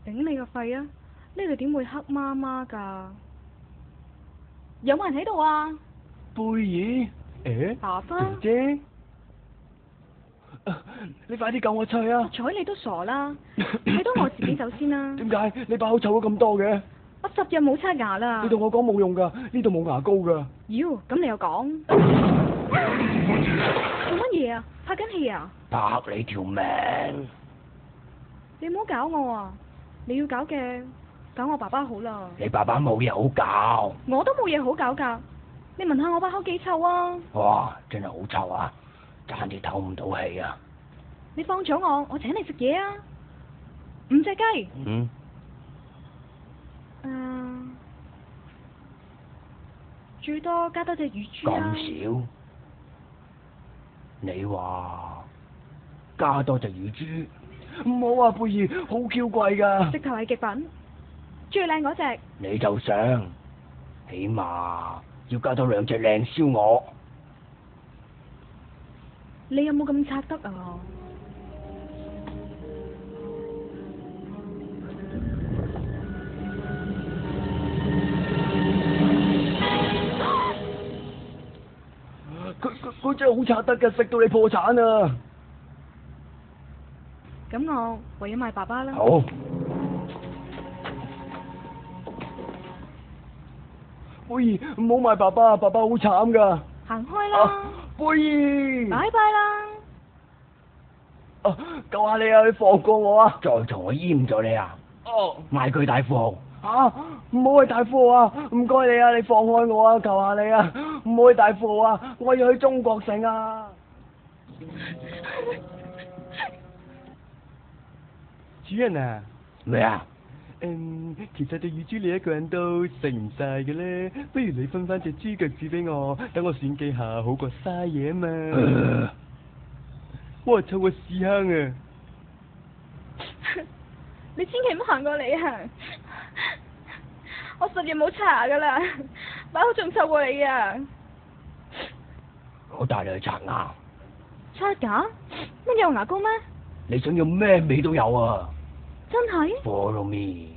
頂你個肺啊！呢度點會黑麻麻㗎？有冇人喺度啊？貝爾，爸爸，姐姐，你快啲救我出去啊！睬你都傻啦！睇到我自己走先啦。點解你把口臭咗咁多嘅？我10日冇刷牙啦。你同我講冇用㗎，呢度冇牙膏㗎。妖，咁你又講？做乜嘢啊？拍緊戲啊？拍你條命！你唔好搞我啊！你要搞嘅，搞我爸爸好啦。你爸爸冇嘢好搞。我都冇嘢好搞㗎。你聞下我把口幾臭啊！哇，真係好臭啊！差啲透唔到氣啊！你放咗我請你食嘢啊！5隻雞。嗯。最多加多隻乳豬啊！咁少？你話加多隻乳豬？唔好啊，貝兒，好 Q 貴㗎。直頭係極品，最靚嗰隻。你就想，起碼要加多2隻靚燒鵝。你有冇咁拆得啊？佢真係好拆得㗎，食到你破產啊！咁我為咗買爸爸啦。好。貝兒，唔好賣爸爸，爸爸好慘㗎。行開啦！貝兒。拜拜啦！救下你啊！你放過我啊！再同我閹咗你啊！嗌佢大富豪。唔好去大富豪啊！唔該你啊！你放開我啊！求下你啊！唔好去大富豪啊！我要去中國城啊！主人啊！咩啊？其實隻乳豬你一個人都食唔晒嘅咧，不如你分翻隻豬腳趾俾我，等我算計下好過嘥嘢啊嘛！哇，臭個屎坑啊！你千祈唔好行過嚟啊！我10日冇刷牙噶啦，把口仲臭過你啊！我帶你去刷牙。刷牙？乜有牙膏咩？你想要咩味都有啊！真係？ Follow me。